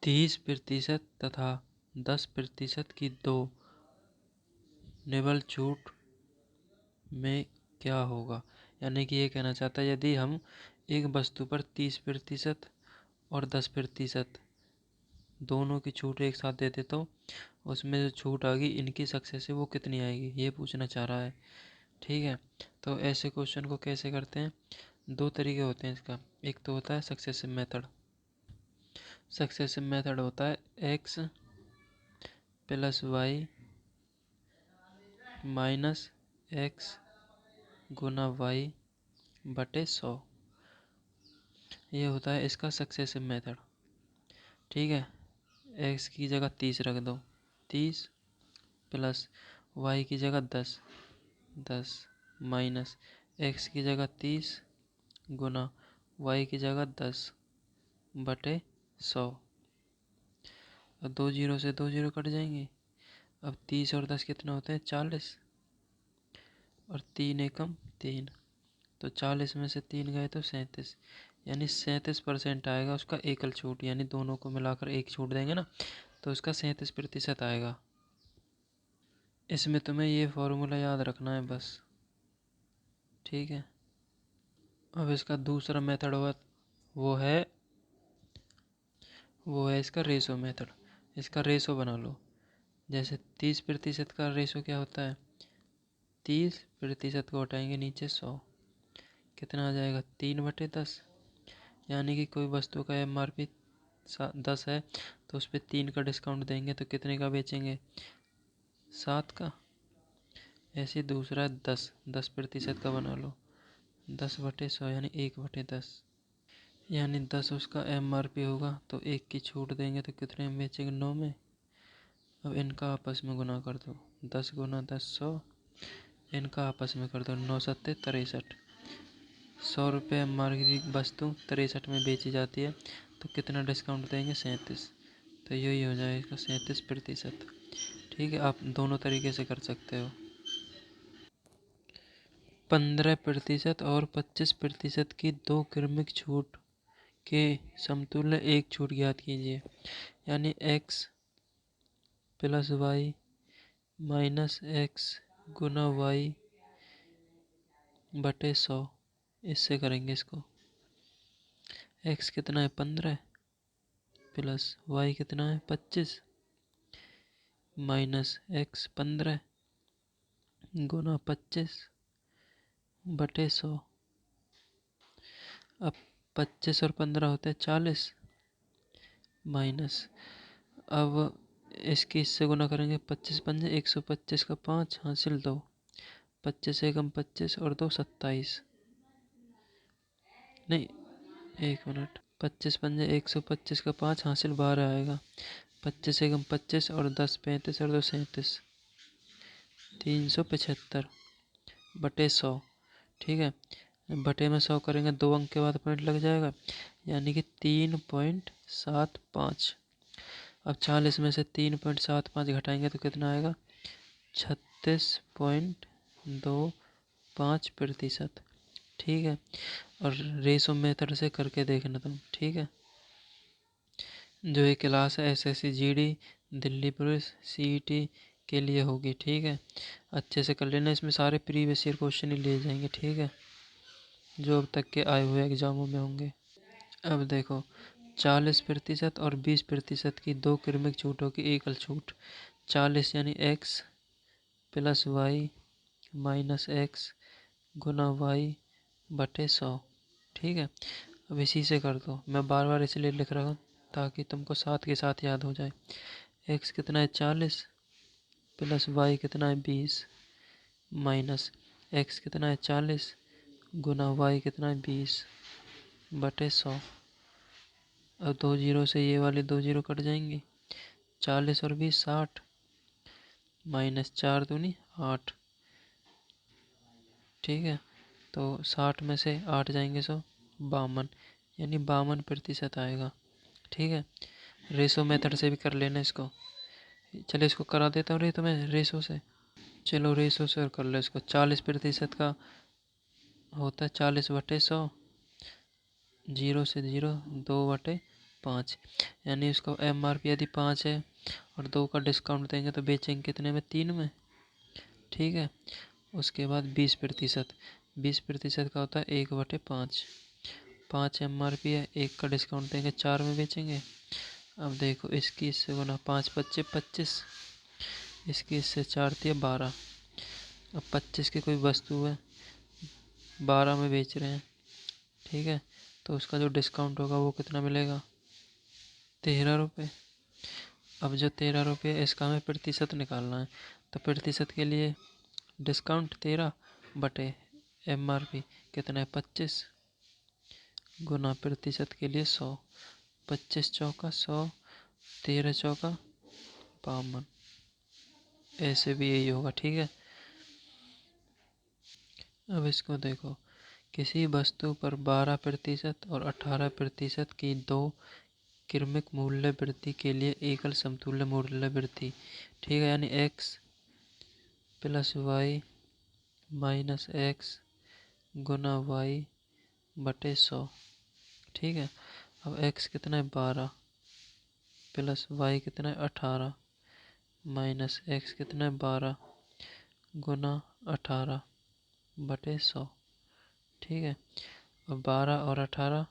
30% तथा 10% की दो निबल छूट में क्या होगा। यानी कि ये कहना चाहता है यदि हम एक वस्तु पर 30% और 10% दोनों की छूट एक साथ देते तो उसमें जो छूट आएगी इनकी सक्सेस से वो कितनी आएगी, ये पूछना चाह रहा है। ठीक है, तो ऐसे क्वेश्चन को कैसे करते हैं, दो तरीके होते हैं इसका। एक तो होता है सक्सेसिव मेथड। सक्सेसिव मेथड होता है x plus y minus x गुना वाई बटे 100। ये होता है इसका सक्सेसिव मेथड। ठीक है, x की जगह 30 रख दो, 30 प्लस y की जगह 10 माइनस x की जगह 30 गुना y की जगह 10 बटे 100। अब 2 जीरो से 2 जीरो कट जाएंगे। अब 30 और 10 कितना होते हैं, 40 और 3 एकम 3, तो 40 में से 3 गए तो 37, यानी 37% आएगा उसका एकल छूट। यानी दोनों को मिलाकर एक छूट देंगे ना तो उसका 37% आएगा। इसमें तुम्हें ये फॉर्मूला याद रखना है बस। ठीक है, अब इसका दूसरा मेथड हुआ वो है इसका रेशो मेथड। इसका रेशो बना लो। जैसे 30% का रेशो क्या होता है, 30% को हटाएंगे नीचे 100, कितना आ जाएगा 3/10। यानी कि कोई वस्तु का MRP 10 है तो उस पर 3 का डिस्काउंट देंगे तो कितने का बेचेंगे, 7 का। ऐसे दूसरा 10% का बना लो, 10/100 यानी 1/10। यानी 10 उसका MRP होगा तो 1 की छूट देंगे तो कितने में बेचेंगे, 9 में। अब इनका आपस में गुना कर दो, 10 गुना 10 100, इनका आपस में कर दो, 9 सत्ते 63। 100 रुपये MRP की वस्तु 63 में बेची जाती है तो कितना डिस्काउंट देंगे, 37। तो यही हो जाएगा 37%। ठीक है, आप दोनों तरीके से कर सकते हो। 15% और 25% की दो क्रमिक छूट के समतुल्य एक छूट ज्ञात कीजिए। यानी x plus y minus x गुना वाई बटे 100, इससे करेंगे इसको। x कितना है 15 प्लस वाई कितना है 25 माइनस एक्स 15 गुना 25 बटे 100। अब 25 और 15 होते हैं 40 माइनस, अब इसकी इससे गुना करेंगे, 25 पंजे 125 का 5 हासिल 2, 25 एकम 25 और 2 27, नहीं 1 मिनट, 25 पंजे 125 का 5 हासिल 12 आएगा, 25 एकम 25 और 10 35 और 2 37, 375 बटे 100। ठीक है, बटे में 100 करेंगे 2 अंक के बाद पॉइंट लग जाएगा, यानी कि 3.75। अब 40 में से 3.75 घटाएंगे तो कितना आएगा, 36.25%। ठीक है, और रेशो मेथड से करके देखना तुम। ठीक है, जो ये क्लास है SSC GD Delhi police CET के लिए होगी। ठीक है, अच्छे से कर लेना, इसमें सारे प्रीवियस ईयर क्वेश्चन ही लिए जाएंगे। ठीक है, जो अब तक के आए हुए एग्जामों में होंगे। अब देखो 40% और 20% की दो क्रमिक छूटों की एकल छूट। 40 यानी x plus y minus x गुना वाई बटे 100। ठीक है, अब इसी से कर दो, मैं बार बार इसलिए लिख रहा हूँ ताकि तुमको साथ के साथ याद हो जाए। x कितना है 40 प्लस वाई कितना है 20 माइनस x कितना है 40 गुना वाई कितना है 20 बटे 100। अब 2 जीरो से ये वाले 2 जीरो कट जाएंगे, 40 और 20 60 माइनस 4 दूनी 8। ठीक है, तो 60 में से 8 जाएंगे 100 52, यानी 52% आएगा। ठीक है, रेशो मेथड से भी कर लेना इसको। चलो इसको करा देता हूँ तुम्हें रेशो से। चलो रेशो से कर लो इसको। 40% का होता है 40/100, 0 से 0 2/10, 5, यानी उसका MRP यदि 5 है और 2 का डिस्काउंट देंगे तो बेचेंगे कितने में, 3 में। ठीक है, उसके बाद 20%, 20% का होता है 1/5, 5 MRP है, 1 का डिस्काउंट देंगे 4 में बेचेंगे। अब देखो इसकी इससे गुना 5 पच्चे 25, इसकी इससे 4 दिया 12। अब 25 की कोई वस्तु है, 12 में बेच रहे हैं, ठीक है, तो उसका जो डिस्काउंट होगा वो कितना मिलेगा, 13 रुपये। अब जो 13 रुपये है इसका हमें प्रतिशत निकालना है, तो प्रतिशत के लिए डिस्काउंट 13 बटे MRP कितना है 25 गुना प्रतिशत के लिए 100, 25 चौका 100, 13 चौका 52, ऐसे भी यही होगा। ठीक है, अब इसको देखो, किसी वस्तु पर 12% और 18% की दो क्रमिक मूल्य वृद्धि के लिए एकल समतुल्य मूल्य वृद्धि, ठीक है, यानी x plus y minus x गुना वाई बटे 100। ठीक है, अब x कितना है 12 प्लस वाई कितना है 18 माइनस एक्स कितना है 12 गुना 18 बटे 100। ठीक है, अब 12 और 18,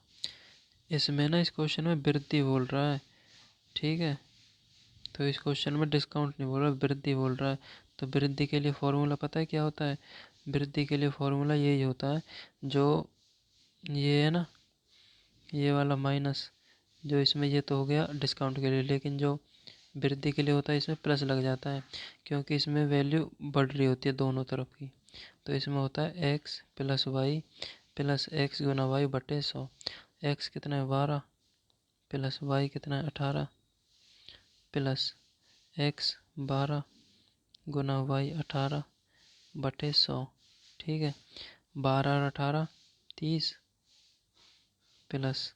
इसमें ना इस क्वेश्चन में वृद्धि बोल रहा है। ठीक है, तो इस क्वेश्चन में डिस्काउंट नहीं बोल रहा, वृद्धि बोल रहा है। तो वृद्धि के लिए फॉर्मूला पता है क्या होता है, वृद्धि के लिए फॉर्मूला यही होता है, जो ये है ना, ये वाला माइनस, जो इसमें ये तो हो गया डिस्काउंट के लिए, लेकिन जो वृद्धि के लिए होता है इसमें प्लस लग जाता है, क्योंकि इसमें वैल्यू बढ़ रही होती है दोनों तरफ की। तो इसमें होता है x प्लस एक्स गुना वाई बटे 100। x कितना है 12 प्लस वाई कितना है 18 प्लस एक्स 12 गुना वाई 18 बटे 100। ठीक है, 12 और 18 30 प्लस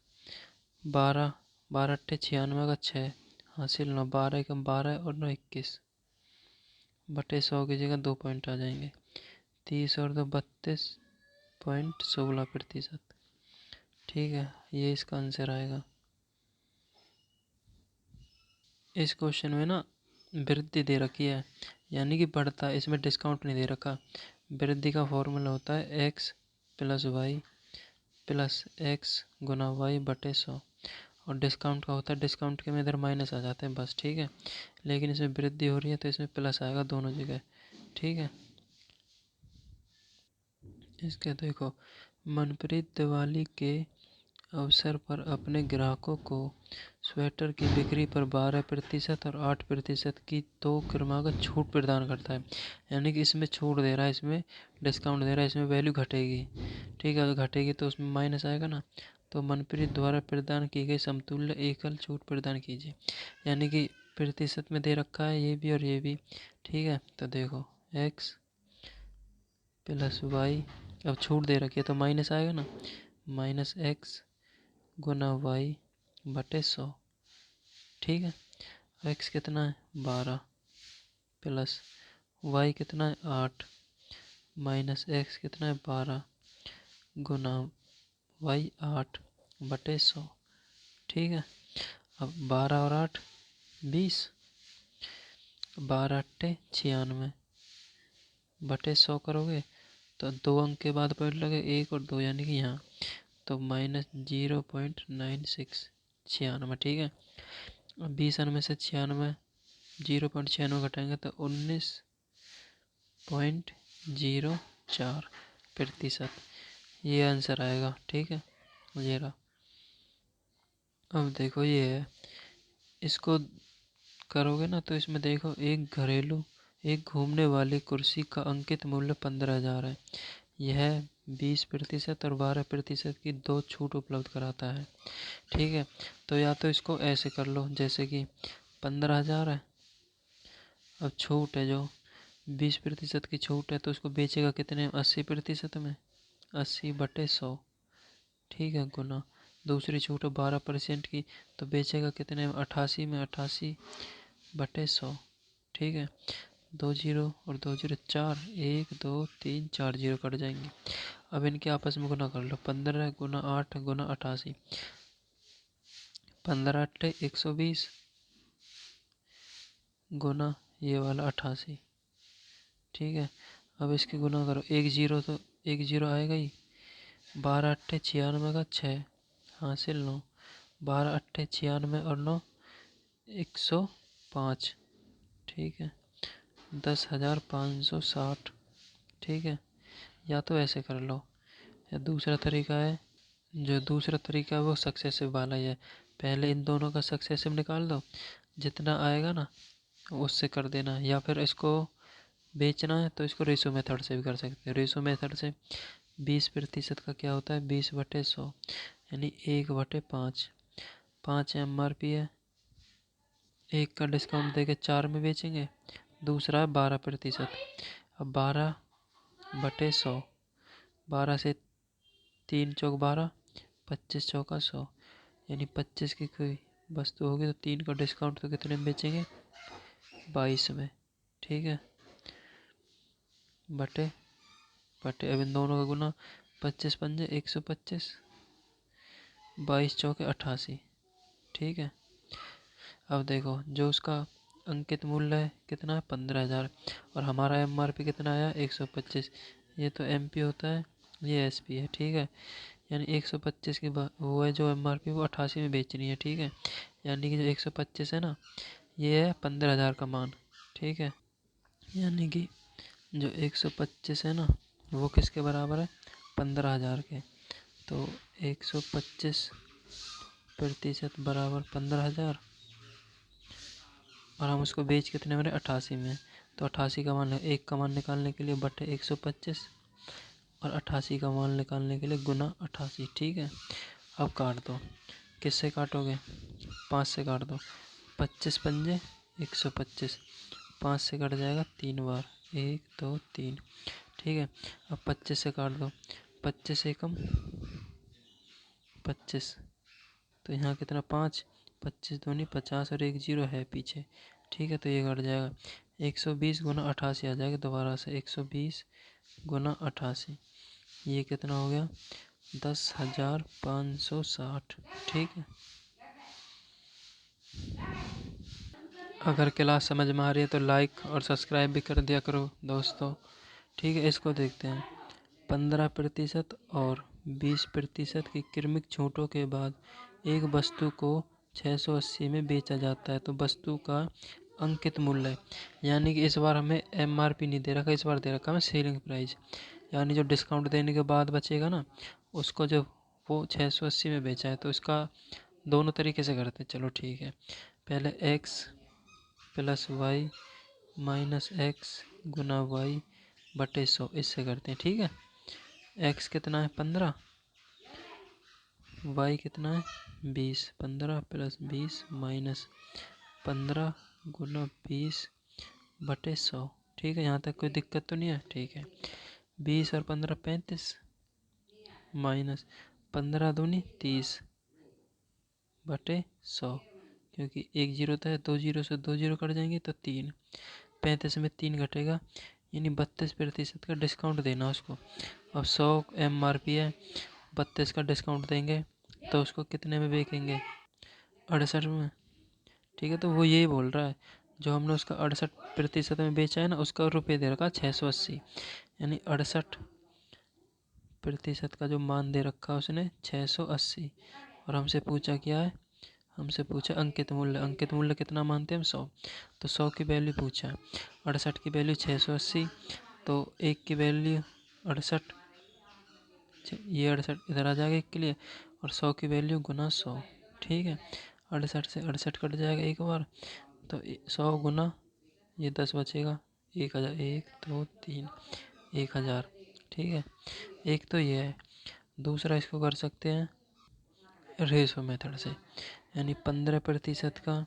12, 12 अट्ठे 96 का 6 हासिल 9, 12 एकम 12 और 9 21 बटे 100 की जगह 2 पॉइंट आ जाएंगे, 30 और 2 32.16%। ठीक है, ये इसका आंसर आएगा। इस क्वेश्चन में ना वृद्धि दे रखी है, यानी कि बढ़ता है, इसमें डिस्काउंट नहीं दे रखा। वृद्धि का फॉर्मूला होता है x plus y plus x गुना वाई बटे 100, और डिस्काउंट का होता है, डिस्काउंट के में इधर माइनस आ जाते हैं बस। ठीक है, लेकिन इसमें वृद्धि हो रही है तो इसमें प्लस आएगा दोनों जगह। ठीक है, इसके देखो, मनप्रीत दिवाली के अवसर पर अपने ग्राहकों को स्वेटर की बिक्री पर 12% और 8% की दो क्रमागत छूट प्रदान करता है, यानी कि इसमें छूट दे रहा है, इसमें डिस्काउंट दे रहा है, इसमें वैल्यू घटेगी। ठीक है, घटेगी तो उसमें माइनस आएगा ना, तो मनप्रीत द्वारा प्रदान की गई समतुल्य एकल छूट प्रदान कीजिए, यानी कि प्रतिशत में दे रखा है ये भी और ये भी। ठीक है, तो देखो x प्लस वाई, अब छूट दे रखी है तो माइनस आएगा ना, माइनस एक्स गुना वाई बटे 100। ठीक है, एक्स कितना है 12 प्लस वाई कितना है 8 माइनस एक्स कितना है 12 गुना वाई 8 बटे 100। ठीक है, अब 12 और 8 20, 12 अट्ठे 96 बटे 100 करोगे तो 2 अंक के बाद पॉइंट लगे 1 और 2, यानी कि यहाँ, तो माइनस 0.96 96। ठीक है, अब 20 में से 96 0.96 घटाएंगे तो 19.04%, ये आंसर आएगा। ठीक है, ये रहा। अब देखो ये है, इसको करोगे ना तो इसमें देखो, एक घूमने वाली कुर्सी का अंकित मूल्य 15,000 है, यह 20% और 12% की दो छूट उपलब्ध कराता है। ठीक है, तो या तो इसको ऐसे कर लो, जैसे कि 15,000 है, अब छूट है जो 20% की छूट है, तो उसको बेचेगा कितने, 80% में, 80 बटे 100। ठीक है, गुना दूसरी छूट है 12% की, तो बेचेगा कितने में, 88 में, 88 बटे 100। ठीक है, 2 जीरो और 2 जीरो 4, 1 2 3 4 जीरो कट जाएंगे। अब इनके आपस में गुना कर लो, 15 गुना 8 गुना 88, 15 अट्ठे 120 गुना ये वाला 88। ठीक है, अब इसकी गुना करो, एक जीरो तो एक जीरो आएगा ही। 12 अट्ठे 96 का 6 हासिल 9, 12 अट्ठे 96 और 9 105। ठीक है, 10,560। ठीक है, या तो ऐसे कर लो, या दूसरा तरीका है, जो दूसरा तरीका है वो सक्सेसिव वाला ही है। पहले इन दोनों का सक्सेसिव निकाल दो, जितना आएगा ना उससे कर देना, या फिर इसको बेचना है तो इसको रेशो मेथड से भी कर सकते हैं। रेशो मेथड से 20% का क्या होता है, 20/100 यानी 1/5। 5 MRP है, एक का डिस्काउंट देके 4 में बेचेंगे, दूसरा है 12%। अब 12/100, 12 से 3 चौक 12, 25 चौका 100, यानी 25 की कोई वस्तु होगी तो 3 का डिस्काउंट तो कितने में बेचेंगे, 22 में। ठीक है, बटे बटे अब इन दोनों का गुना, 25 पंजे 125, 22 चौके 88। ठीक है, अब देखो जो उसका अंकित मूल्य है कितना है, 15,000, और हमारा MRP कितना आया, 125। ये तो MP होता है, ये SP है। ठीक है, यानी 125 की वो है जो MRP वो 88 में बेचनी है। ठीक है, यानी कि जो 125 है ना, ये है 15,000 का मान। ठीक है, यानी कि जो 125 है ना वो किसके बराबर है, 15,000 के। तो 125% बराबर 15,000, और हम उसको बेच कितने में, 88 में। तो 88 का मान, एक का मान निकालने के लिए बटे 125, और 88 का मान निकालने के लिए गुना 88। ठीक है, अब काट दो, किससे काटोगे, 5 से काट दो, 25 पंजे 125, 5 से कट जाएगा 3 बार, 1 2 3। ठीक है, अब 25 से काट दो, 25 एकम 25, तो यहाँ कितना 5, 25 दूनी 50 और एक जीरो है पीछे। ठीक है, तो ये कट जाएगा, 120 गुना 88 आ जाएगा दोबारा से, 120 गुना 88, ये कितना हो गया, 10,560। ठीक है, अगर क्लास समझ में आ रही है तो लाइक और सब्सक्राइब भी कर दिया करो दोस्तों। ठीक है, इसको देखते हैं। 15% और 20% की क्रमिक छूटों के बाद एक वस्तु को 680 में बेचा जाता है, तो वस्तु का अंकित मूल्य, यानी कि इस बार हमें MRP नहीं दे रखा, इस बार दे रखा हमें सेलिंग प्राइस, यानी जो डिस्काउंट देने के बाद बचेगा ना उसको, जो वो 680 में बेचा है, तो इसका दोनों तरीके से करते हैं। चलो ठीक है, पहले x + y - x गुना y बटे 100, इससे करते हैं। ठीक है, x कितना है 15, y कितना है 20, 15 + 20 - 15 गुना 20 बटे 100। ठीक है, यहाँ तक कोई दिक्कत तो नहीं है। ठीक है, 20 और 15 35, माइनस 15 दूनी 30 बटे 100, क्योंकि एक जीरो तो है, 2 जीरो से 2 जीरो कट जाएंगे तो 3, 35 में 3 घटेगा, यानी 32% का डिस्काउंट देना उसको। अब 100 MRP है, 32 का डिस्काउंट देंगे तो उसको कितने में बेचेंगे, 68 में। ठीक है, तो वो यही बोल रहा है, जो हमने उसका 68% में बेचा है ना, उसका रुपये दे रखा 680, यानी 68% का जो मान दे रखा उसने 680, और हमसे पूछा क्या है, हमसे पूछा अंकित मूल्य। अंकित मूल्य कितना मानते हैं हम, 100, तो 100 की वैल्यू पूछा है, 68 की वैल्यू 680, तो 1 की वैल्यू 68, ये 68 इधर आ जाएगा 1 के लिए, और 100 की वैल्यू गुना 100। ठीक है, 68 से 68 कट जाएगा एक बार, तो 100 गुना ये 10 बचेगा, 1000, 1 2 3, 1000। ठीक है, एक तो ये है। दूसरा इसको कर सकते हैं रेशो मेथड से, यानी 15% का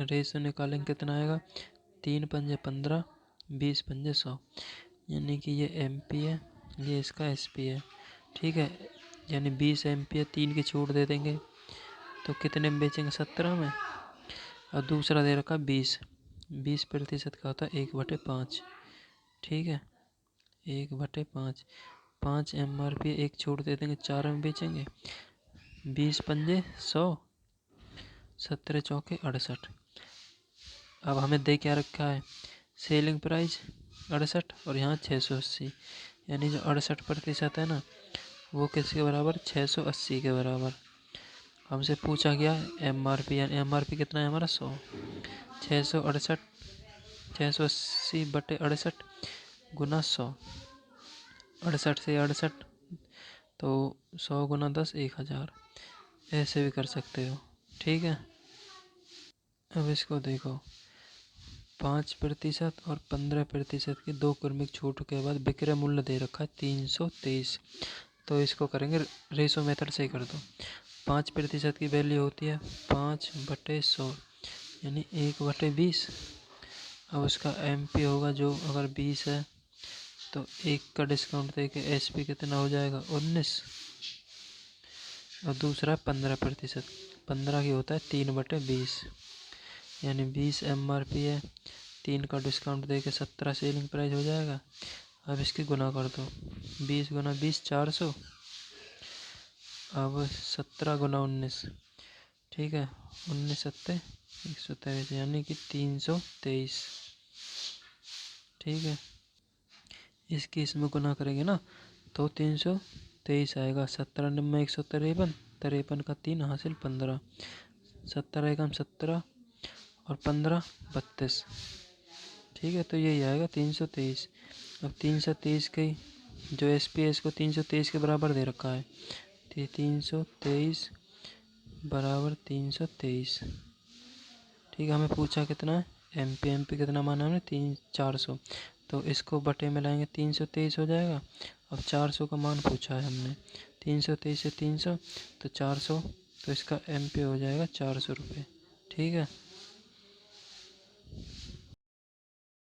रेशो निकालेंगे कितना आएगा, 3 पंजे 15, 20 पंजे 100, यानी कि ये MP है, ये इसका SP है। ठीक है, यानी 20 MP है, 3 की छूट दे देंगे तो कितने में बेचेंगे, 17 में। और दूसरा दे रखा 20% का होता है 1/5। ठीक है, 1/5, 5 MRP, एक छूट दे देंगे, 4 में बेचेंगे, 20 पंजे 100, 17 चौके 68। अब हमें दे क्या रखा है, सेलिंग प्राइस 68 और यहाँ 680, यानी जो 68% है ना वो किसके बराबर, 680 के बराबर। हमसे पूछा गया MRP, यानी MRP कितना है हमारा 100। 668 680/68 गुना 100, 68 से 68 तो 100 गुना 10 1000, ऐसे भी कर सकते हो। ठीक है, अब इसको देखो, 5% और 15% की दो क्रमिक छूट के बाद विक्रय मूल्य दे रखा है 323। तो इसको करेंगे रेशो मेथड से ही कर दो। 5% की वैल्यू होती है 5/100, यानी 1/20। अब उसका MP होगा जो, अगर 20 है तो 1 का डिस्काउंट देके SP कितना हो जाएगा, 19। और दूसरा 15%, 15 की होता है 3/20, यानी 20 MRP है, 3 का डिस्काउंट देके 17 सेलिंग प्राइस हो जाएगा। अब इसकी गुना कर दो, 20 गुना 20 400, अब 17 गुना 19, ठीक है, 19 सत्ते 123, यानी कि 323। ठीक है, इसकी इसमें गुना करेंगे ना तो 323 आएगा। 17 9 153, 53 का 3 हासिल 15, 17 एकम 17 और 15 32। ठीक है, तो यही आएगा 323। अब 323 की जो SP है इसको 323 के बराबर दे रखा है, तो 323 बराबर 323। ठीक है, हमें पूछा कितना है MP कितना माना हमने 400, तो इसको बटे में लाएंगे 323 हो जाएगा। अब 400 का मान पूछा है हमने, 323 से 300 तो 400, तो इसका MP हो जाएगा 400 रुपये। ठीक है।